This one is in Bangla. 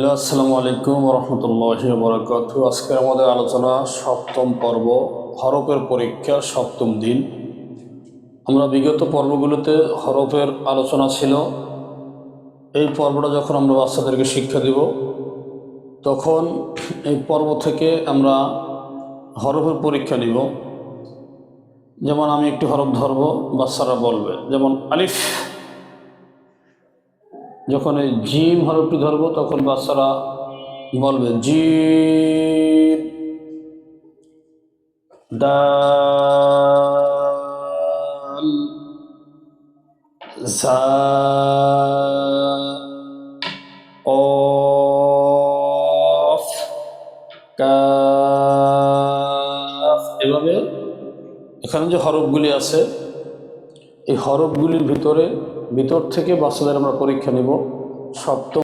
আসসালামু আলাইকুম রহমতুল্লাহি ওয়া বারাকাতুহু। আজকে আমাদের আলোচনা সপ্তম পর্ব, হরফের পরীক্ষা, সপ্তম দিন। আমরা বিগত পর্বগুলোতে হরফের আলোচনা ছিল। এই পর্বটা যখন আমরা বাচ্চাদেরকে শিক্ষা দিব, তখন এই পর্ব থেকে আমরা হরফের পরীক্ষা নিব। যেমন আমি একটি হরফ ধরব, বাচ্চারা বলবে। যেমন আলিফ, যখন এই জিম হরফটি ধরব তখন বাচ্চারা বলবে জিম। দাল, জা, কফ, কাফ। এভাবে এখানে যে হরফগুলি আছে, এই হরফগুলির ভিতর থেকে বাচ্চাদের আমরা পরীক্ষা নিব। সপ্তম